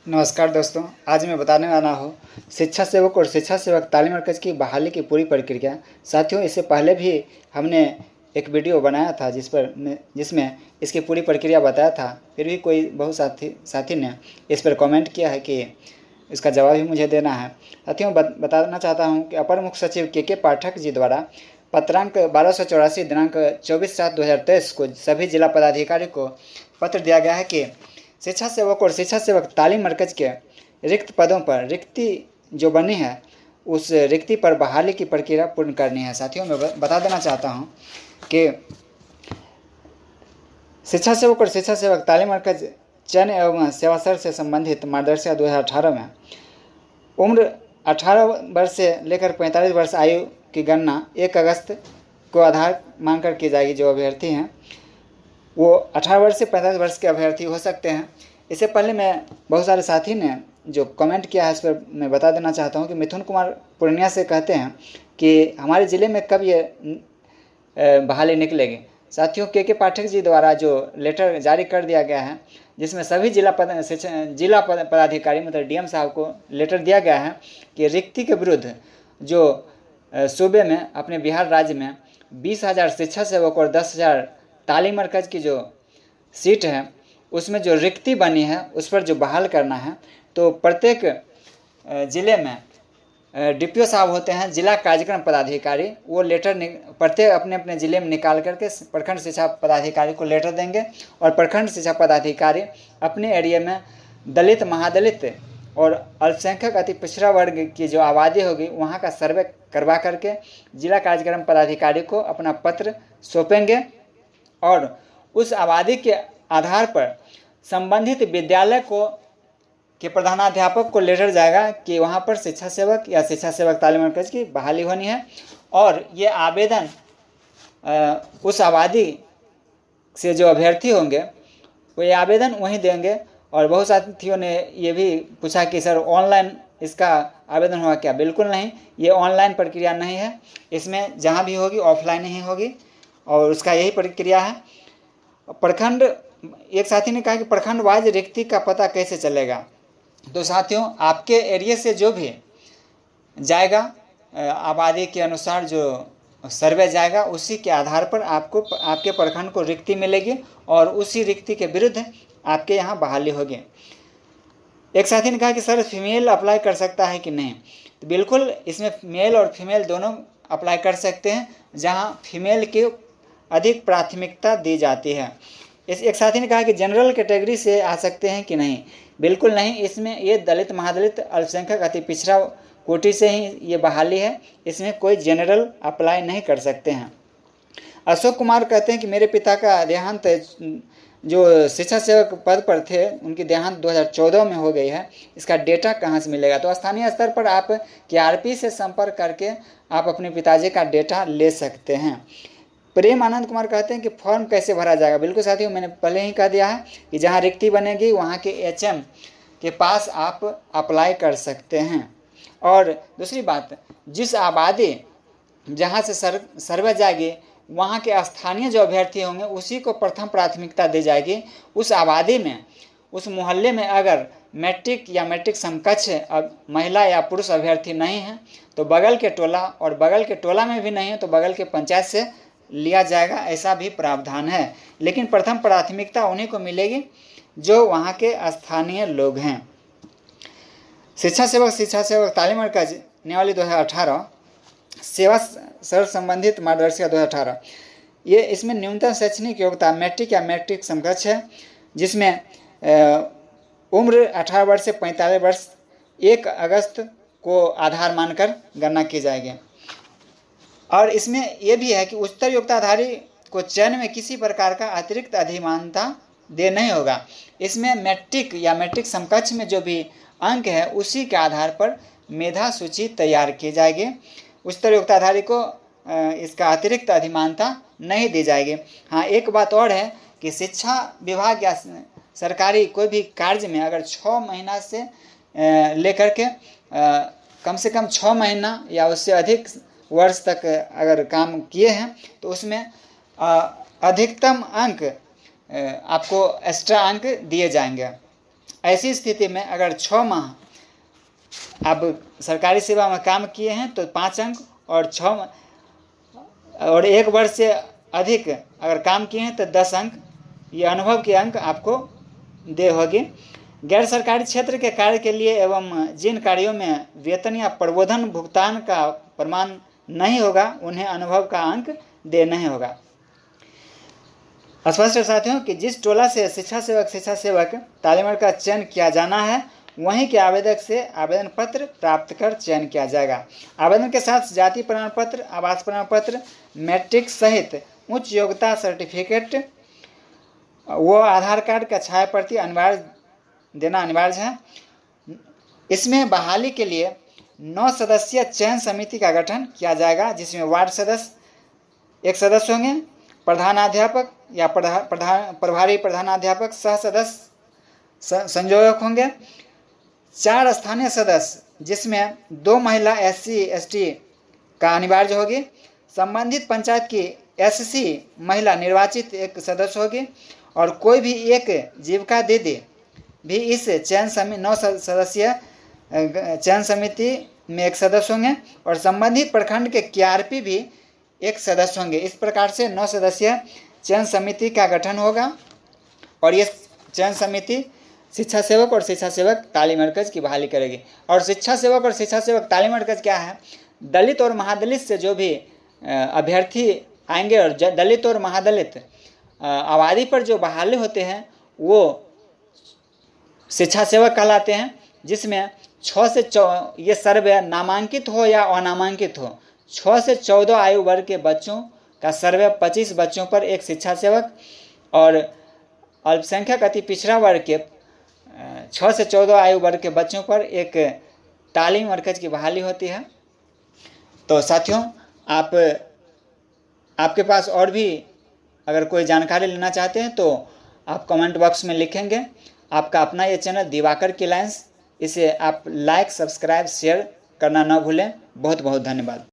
नमस्कार दोस्तों, आज मैं बताने वाला हूँ शिक्षा सेवक और शिक्षा सेवक तालीम मरकज़ की बहाली की पूरी प्रक्रिया। साथियों, इससे पहले भी हमने एक वीडियो बनाया था जिसमें इसकी पूरी प्रक्रिया बताया था। फिर भी कोई बहुत साथी ने इस पर कमेंट किया है कि इसका जवाब भी मुझे देना है। साथियों, बताना चाहता हूँ कि अपर मुख्य सचिव के पाठक जी द्वारा पत्रांक 1284 दिनांक 24/7/2023 को सभी जिला पदाधिकारी को पत्र दिया गया है कि शिक्षा सेवक और शिक्षा सेवक तालीम मरकज़ के रिक्त पदों पर रिक्ति जो बनी है उस रिक्ति पर बहाली की प्रक्रिया पूर्ण करनी है। साथियों, मैं बता देना चाहता हूं कि शिक्षा सेवक और शिक्षा सेवक तालीम मरकज़ चयन एवं सेवासर से संबंधित मार्गदर्शिका 2018 में उम्र 18 वर्ष से लेकर 45 वर्ष आयु की गणना 1 अगस्त को आधार मानकर की जाएगी। जो अभ्यर्थी हैं वो 18 वर्ष से 45 वर्ष के अभ्यर्थी हो सकते हैं। इससे पहले मैं बहुत सारे साथी ने जो कमेंट किया है इस पर मैं बता देना चाहता हूं कि मिथुन कुमार पूर्णिया से कहते हैं कि हमारे ज़िले में कब ये बहाली निकलेगी। साथियों, के पाठक जी द्वारा जो लेटर जारी कर दिया गया है जिसमें सभी जिला पदाधिकारी मतलब डीएम साहब को लेटर दिया गया है कि रिक्ति के विरुद्ध जो सूबे में अपने बिहार राज्य में 20,000 शिक्षा सेवक और 10,000 तालीम मरकज़ की जो सीट है उसमें जो रिक्ति बनी है उस पर जो बहाल करना है, तो प्रत्येक ज़िले में डीपीओ साहब होते हैं, जिला कार्यक्रम पदाधिकारी, वो लेटर प्रत्येक अपने अपने ज़िले में निकाल करके प्रखंड शिक्षा पदाधिकारी को लेटर देंगे और प्रखंड शिक्षा पदाधिकारी अपने एरिया में दलित, महादलित और अल्पसंख्यक अति पिछड़ा वर्ग की जो आबादी होगी वहाँ का सर्वे करवा करके जिला कार्यक्रम पदाधिकारी को अपना पत्र सौंपेंगे और उस आबादी के आधार पर संबंधित विद्यालय के प्रधानाध्यापक को लेटर जाएगा कि वहाँ पर शिक्षा सेवक या शिक्षा सेवक तालीम मरकज़ की बहाली होनी है और ये आवेदन उस आबादी से जो अभ्यर्थी होंगे वो ये आवेदन वहीं देंगे। और बहुत साथियों ने ये भी पूछा कि सर ऑनलाइन इसका आवेदन होगा क्या? बिल्कुल नहीं, ये ऑनलाइन प्रक्रिया नहीं है। इसमें जहाँ भी होगी ऑफलाइन ही होगी और उसका यही प्रक्रिया है। प्रखंड, एक साथी ने कहा कि प्रखंड वाइज रिक्ति का पता कैसे चलेगा? तो साथियों, आपके एरिया से जो भी जाएगा आबादी के अनुसार जो सर्वे जाएगा उसी के आधार पर आपको आपके प्रखंड को रिक्ति मिलेगी और उसी रिक्ति के विरुद्ध आपके यहाँ बहाली होगी। एक साथी ने कहा कि सर फीमेल अप्लाई कर सकता है कि नहीं? तो बिल्कुल, इसमें मेल और फीमेल दोनों अप्लाई कर सकते हैं, जहाँ फीमेल की अधिक प्राथमिकता दी जाती है। एक साथी ने कहा कि जनरल कैटेगरी से आ सकते हैं कि नहीं? बिल्कुल नहीं, इसमें ये दलित, महादलित, अल्पसंख्यक, अति पिछड़ा कोटि से ही ये बहाली है, इसमें कोई जनरल अप्लाई नहीं कर सकते हैं। अशोक कुमार कहते हैं कि मेरे पिता का देहांत जो शिक्षा सेवक पद पर थे उनकी देहांत 2014 में हो गई है, इसका डेटा कहाँ से मिलेगा? तो स्थानीय स्तर पर आप KRP से संपर्क करके आप अपने पिताजी का डेटा ले सकते हैं। प्रेम आनंद कुमार कहते हैं कि फॉर्म कैसे भरा जाएगा? बिल्कुल साथियों, मैंने पहले ही कह दिया है कि जहाँ रिक्ति बनेगी वहाँ के HM के पास आप अप्लाई कर सकते हैं। और दूसरी बात, जिस आबादी जहाँ से सर्वे जाएगी वहाँ के स्थानीय जो अभ्यर्थी होंगे उसी को प्रथम प्राथमिकता दी जाएगी। उस आबादी में, उस मोहल्ले में अगर मैट्रिक या मैट्रिक समकक्ष महिला या पुरुष अभ्यर्थी नहीं है तो बगल के टोला, और बगल के टोला में भी नहीं है तो बगल के पंचायत से लिया जाएगा, ऐसा भी प्रावधान है। लेकिन प्रथम प्राथमिकता उन्हीं को मिलेगी जो वहाँ के स्थानीय लोग हैं। शिक्षा सेवक तालीम मरकज़ नियमावली 2018 सेवा सर संबंधित मार्गदर्शिका 2018, ये इसमें न्यूनतम शैक्षणिक योग्यता मैट्रिक या मैट्रिक समकक्ष है, जिसमें उम्र 18 वर्ष से 45 वर्ष 1 अगस्त को आधार मानकर गणना की जाएगी। और इसमें यह भी है कि उच्चतर योग्यताधारी को चयन में किसी प्रकार का अतिरिक्त अधिमानता दे नहीं होगा। इसमें मैट्रिक या मैट्रिक समकक्ष में जो भी अंक है उसी के आधार पर मेधा सूची तैयार की जाएगी। उच्चतर योग्यताधारी को इसका अतिरिक्त अधिमानता नहीं दी जाएगी। हाँ, एक बात और है कि शिक्षा विभाग या सरकारी कोई भी कार्य में अगर 6 महीना से लेकर के कम से कम 6 महीना या उससे अधिक वर्ष तक अगर काम किए हैं तो उसमें अधिकतम अंक आपको एक्स्ट्रा अंक दिए जाएंगे। ऐसी स्थिति में अगर 6 माह आप सरकारी सेवा में काम किए हैं तो 5 अंक, और 1 वर्ष से अधिक अगर काम किए हैं तो 10 अंक, ये अनुभव के अंक आपको दे होगी। गैर सरकारी क्षेत्र के कार्य के लिए एवं जिन कार्यों में वेतन या प्रबोधन भुगतान का प्रमाण नहीं होगा उन्हें अनुभव का अंक दे नहीं होगा। स्पष्ट है साथियों कि जिस टोला से शिक्षा सेवक तालीमर्ग का चयन किया जाना है वहीं के आवेदक से आवेदन पत्र प्राप्त कर चयन किया जाएगा। आवेदन के साथ जाति प्रमाण पत्र, आवास प्रमाण पत्र, मैट्रिक सहित उच्च योग्यता सर्टिफिकेट वो आधार कार्ड का छाया प्रति देना अनिवार्य है। इसमें बहाली के लिए 9 सदस्यीय चयन समिति का गठन किया जाएगा, जिसमें वार्ड सदस्य 1 सदस्य होंगे, प्रधानाध्यापक या प्रभारी प्रधानाध्यापक सह सदस्य संयोजक होंगे, 4 स्थानीय सदस्य जिसमें 2 महिला SC/ST का अनिवार्य होगी, संबंधित पंचायत की SC महिला निर्वाचित 1 सदस्य होगी और कोई भी एक जीविका दीदी भी इस चयन 9 सदस्यीय चयन समिति में 1 सदस्य होंगे और संबंधित प्रखंड के KRP भी 1 सदस्य होंगे। इस प्रकार से 9 सदस्यीय चयन समिति का गठन होगा और ये चयन समिति शिक्षा सेवक और शिक्षा सेवक तालीम मरकज़ की बहाली करेगी। और शिक्षा सेवक और शिक्षा सेवक तालीम मरकज़ क्या है? दलित और महादलित से जो भी अभ्यर्थी आएंगे और दलित और महादलित आबादी पर जो बहाली होते हैं वो शिक्षा सेवक कहलाते हैं, जिसमें 6 से ये सर्वे नामांकित हो या अनामांकित हो, 6 से 14 आयु वर्ग के बच्चों का सर्वे 25 बच्चों पर 1 शिक्षा सेवक और अल्पसंख्यक अति पिछड़ा वर्ग के 6 से 14 आयु वर्ग के बच्चों पर 1 तालीम मरकज़ की बहाली होती है। तो साथियों, आपके पास और भी अगर कोई जानकारी लेना चाहते हैं तो आप कमेंट बॉक्स में लिखेंगे। आपका अपना ये चैनल दिवाकर की लाइन्स, इसे आप लाइक, सब्सक्राइब, शेयर करना ना भूलें। बहुत बहुत धन्यवाद।